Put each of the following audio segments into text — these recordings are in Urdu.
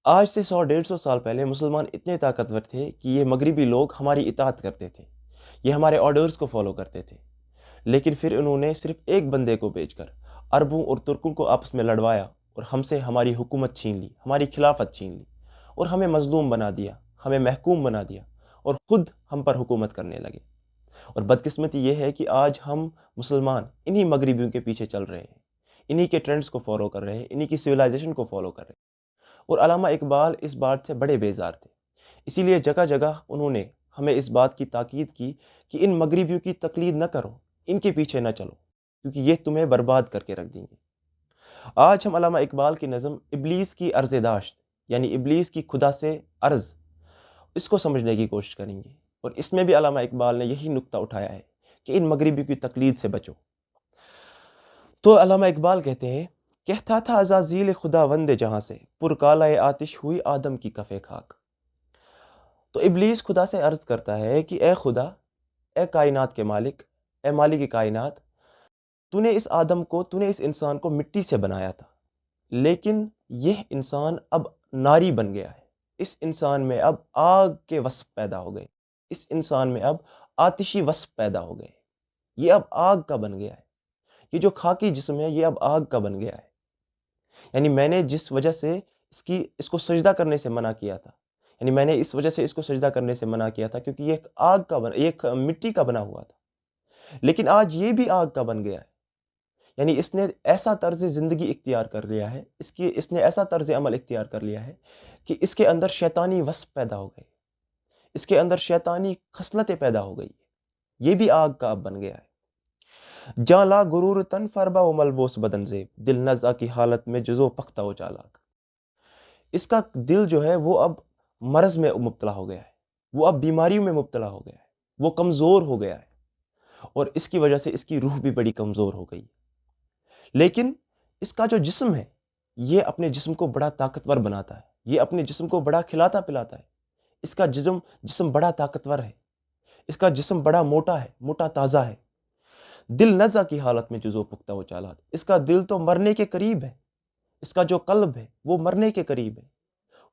آج سے 100 150 سال پہلے مسلمان اتنے طاقتور تھے کہ یہ مغربی لوگ ہماری اطاعت کرتے تھے، یہ ہمارے آرڈرز کو فالو کرتے تھے۔ لیکن پھر انہوں نے صرف ایک بندے کو بھیج کر عربوں اور ترکوں کو آپس میں لڑوایا اور ہم سے ہماری حکومت چھین لی، ہماری خلافت چھین لی، اور ہمیں مظلوم بنا دیا، ہمیں محکوم بنا دیا، اور خود ہم پر حکومت کرنے لگے۔ اور بدقسمتی یہ ہے کہ آج ہم مسلمان انہی مغربیوں کے پیچھے چل رہے ہیں، انہی کے ٹرینڈز کو فالو کر رہے ہیں، انہی کی سویلائزیشن کو فالو کر رہے ہیں۔ اور علامہ اقبال اس بات سے بڑے بیزار تھے، اسی لیے جگہ جگہ انہوں نے ہمیں اس بات کی تاکید کی کہ ان مغربیوں کی تقلید نہ کرو، ان کے پیچھے نہ چلو، کیونکہ یہ تمہیں برباد کر کے رکھ دیں گے۔ آج ہم علامہ اقبال کی نظم ابلیس کی عرض داشت، یعنی ابلیس کی خدا سے عرض، اس کو سمجھنے کی کوشش کریں گے، اور اس میں بھی علامہ اقبال نے یہی نکتہ اٹھایا ہے کہ ان مغربیوں کی تقلید سے بچو۔ تو علامہ اقبال کہتے ہیں، کہتا تھا عزازیل خدا وند جہاں سے، پرکالۂ آتش ہوئی آدم کی کف خاک۔ تو ابلیس خدا سے عرض کرتا ہے کہ اے خدا، اے کائنات کے مالک، اے مالک کائنات، تو نے اس آدم کو، تو نے اس انسان کو مٹی سے بنایا تھا، لیکن یہ انسان اب ناری بن گیا ہے، اس انسان میں اب آگ کے وصف پیدا ہو گئے، اس انسان میں اب آتشی وصف پیدا ہو گئے، یہ اب آگ کا بن گیا ہے، یہ جو خاکی جسم ہے یہ اب آگ کا بن گیا ہے۔ یعنی میں نے جس وجہ سے اس کو سجدہ کرنے سے منع کیا تھا، یعنی میں نے اس وجہ سے اس کو سجدہ کرنے سے منع کیا تھا کیونکہ یہ ایک مٹی کا بنا ہوا تھا، لیکن آج یہ بھی آگ کا بن گیا ہے۔ یعنی اس نے ایسا طرز زندگی اختیار کر لیا ہے، اس نے ایسا طرز عمل اختیار کر لیا ہے کہ اس کے اندر شیطانی وصف پیدا ہو گئے، اس کے اندر شیطانی خصلتیں پیدا ہو گئی، یہ بھی آگ کا اب بن گیا ہے۔ جاں لا غرور تن فربا و ملبوس بدن زیب، دل نزع کی حالت میں جزو پختہ و چالاک۔ اس کا دل جو ہے وہ اب مرض میں مبتلا ہو گیا ہے، وہ اب بیماریوں میں مبتلا ہو گیا ہے، وہ کمزور ہو گیا ہے، اور اس کی وجہ سے اس کی روح بھی بڑی کمزور ہو گئی۔ لیکن اس کا جو جسم ہے یہ اپنے جسم کو بڑا طاقتور بناتا ہے، یہ اپنے جسم کو بڑا کھلاتا پلاتا ہے، اس کا جسم بڑا طاقتور ہے، اس کا جسم بڑا موٹا ہے، موٹا تازہ ہے۔ دل نزع کی حالت میں جزو پختہ و چالات، اس کا دل تو مرنے کے قریب ہے، اس کا جو قلب ہے وہ مرنے کے قریب ہے،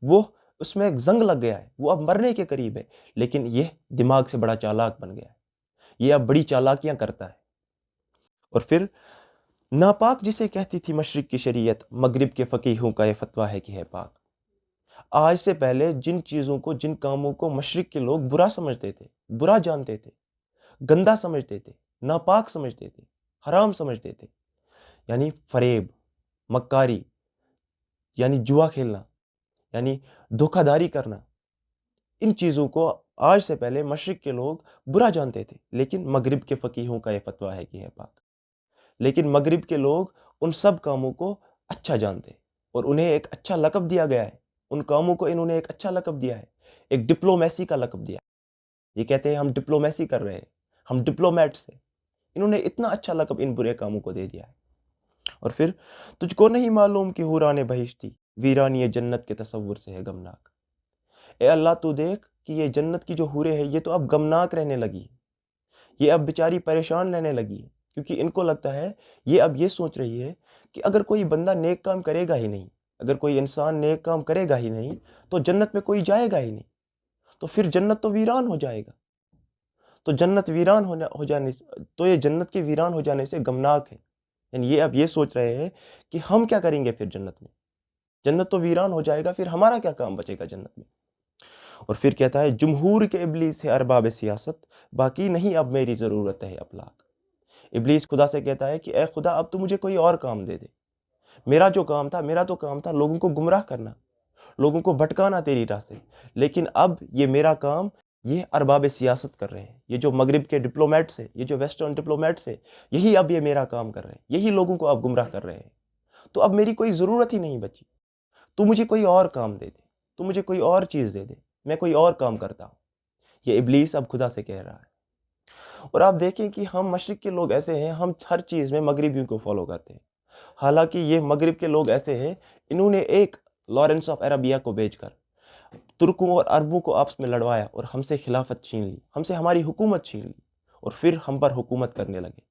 وہ اس میں ایک زنگ لگ گیا ہے، وہ اب مرنے کے قریب ہے، لیکن یہ دماغ سے بڑا چالاک بن گیا ہے، یہ اب بڑی چالاکیاں کرتا ہے۔ اور پھر ناپاک جسے کہتی تھی مشرق کی شریعت، مغرب کے فقیہوں کا یہ فتویٰ ہے کہ ہے پاک۔ آج سے پہلے جن چیزوں کو، جن کاموں کو مشرق کے لوگ برا سمجھتے تھے، برا جانتے تھے، گندا سمجھتے تھے، ناپاک سمجھتے تھے، حرام سمجھتے تھے، یعنی فریب، مکاری، یعنی جوا کھیلنا، یعنی دھوکہ داری کرنا، ان چیزوں کو آج سے پہلے مشرق کے لوگ برا جانتے تھے، لیکن مغرب کے فقیہوں کا یہ فتویٰ ہے کہ ہے پاک۔ لیکن مغرب کے لوگ ان سب کاموں کو اچھا جانتے، اور انہیں ایک اچھا لقب دیا گیا ہے، ان کاموں کو انہوں نے ایک اچھا لقب دیا ہے، ایک ڈپلومیسی کا لقب دیا ہے۔ یہ کہتے ہیں ہم ڈپلومیسی کر رہے ہیں، ہم ڈپلومیٹس ہیں، انہوں نے اتنا اچھا لقب ان برے کاموں کو دے دیا ہے۔ اور پھر تجھ کو نہیں معلوم کہ حوران بہشتی، ویرانی جنت کے تصور سے ہے غمناک۔ اے اللہ تو دیکھ کہ یہ جنت کی جو حوریں ہیں یہ تو اب غمناک رہنے لگی ہے، یہ اب بیچاری پریشان رہنے لگی ہے، کیونکہ ان کو لگتا ہے، یہ اب یہ سوچ رہی ہے کہ اگر کوئی بندہ نیک کام کرے گا ہی نہیں، اگر کوئی انسان نیک کام کرے گا ہی نہیں تو جنت میں کوئی جائے گا ہی نہیں، تو پھر جنت تو ویران ہو جائے گا، تو جنت ویران ہو جانے تو یہ جنت کے ویران ہو جانے سے غمناک ہے۔ یعنی یہ اب یہ سوچ رہے ہیں کہ ہم کیا کریں گے پھر جنت میں، جنت تو ویران ہو جائے گا، پھر ہمارا کیا کام بچے گا جنت میں۔ اور پھر کہتا ہے، جمہور کے ابلیس ہے ارباب سیاست، باقی نہیں اب میری ضرورت ہے افلاک۔ ابلیس خدا سے کہتا ہے کہ اے خدا اب تو مجھے کوئی اور کام دے دے، میرا تو کام تھا لوگوں کو گمراہ کرنا، لوگوں کو بھٹکانا تیری راہ سے، لیکن اب یہ میرا کام یہ ارباب سیاست کر رہے ہیں، یہ جو مغرب کے ڈپلومیٹس ہیں، یہ جو ویسٹرن ڈپلومیٹس ہیں، یہی اب یہ میرا کام کر رہے ہیں، یہی لوگوں کو اب گمراہ کر رہے ہیں، تو اب میری کوئی ضرورت ہی نہیں بچی، تو مجھے کوئی اور کام دے دے، تو مجھے کوئی اور چیز دے دے، میں کوئی اور کام کرتا ہوں۔ یہ ابلیس اب خدا سے کہہ رہا ہے۔ اور آپ دیکھیں کہ ہم مشرق کے لوگ ایسے ہیں، ہم ہر چیز میں مغربیوں کو فالو کرتے ہیں، حالانکہ یہ مغرب کے لوگ ایسے ہیں، انہوں نے ایک لارنس آف عربیہ کو بھیج کر ترکوں اور عربوں کو آپس میں لڑوایا اور ہم سے خلافت چھین لی، ہم سے ہماری حکومت چھین لی، اور پھر ہم پر حکومت کرنے لگے،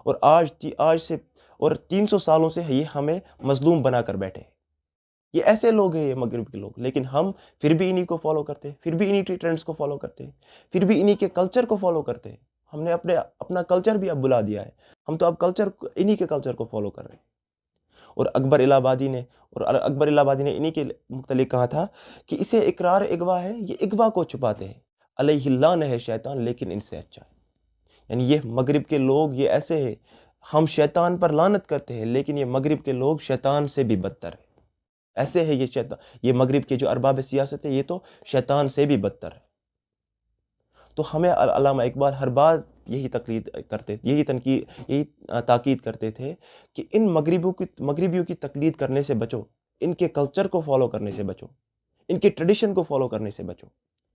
اور آج سے اور 300 سالوں سے یہ ہمیں مظلوم بنا کر بیٹھے ہیں۔ یہ ایسے لوگ ہیں، یہ مغرب کے لوگ، لیکن ہم پھر بھی انہی کو فالو کرتے ہیں، پھر بھی انہی ٹرینڈز کو فالو کرتے ہیں، پھر بھی انہی کے کلچر کو فالو کرتے ہیں۔ ہم نے اپنا کلچر بھی اب بلا دیا ہے، ہم تو اب انہی کے کلچر کو فالو کر رہے ہیں۔ اور اکبر الہ آبادی نے انہی کے متعلق کہا تھا کہ اسے اقرار اغوا ہے، یہ اغوا کو چھپاتے ہیں، علیہ لعنہ ہے شیطان لیکن ان سے اچھا ہے۔ یعنی یہ مغرب کے لوگ یہ ایسے ہیں، ہم شیطان پر لعنت کرتے ہیں لیکن یہ مغرب کے لوگ شیطان سے بھی بدتر ہیں۔ ایسے ہے یہ مغرب کے جو ارباب سیاست ہے، یہ تو شیطان سے بھی بدتر ہے۔ تو ہمیں علامہ اقبال ہر بار یہی تاکید کرتے تھے کہ ان مغربیوں کی تقلید کرنے سے بچو، ان کے کلچر کو فالو کرنے سے بچو، ان کے ٹریڈیشن کو فالو کرنے سے بچو،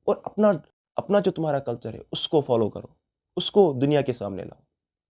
اور اپنا جو تمہارا کلچر ہے اس کو فالو کرو، اس کو دنیا کے سامنے لاؤ۔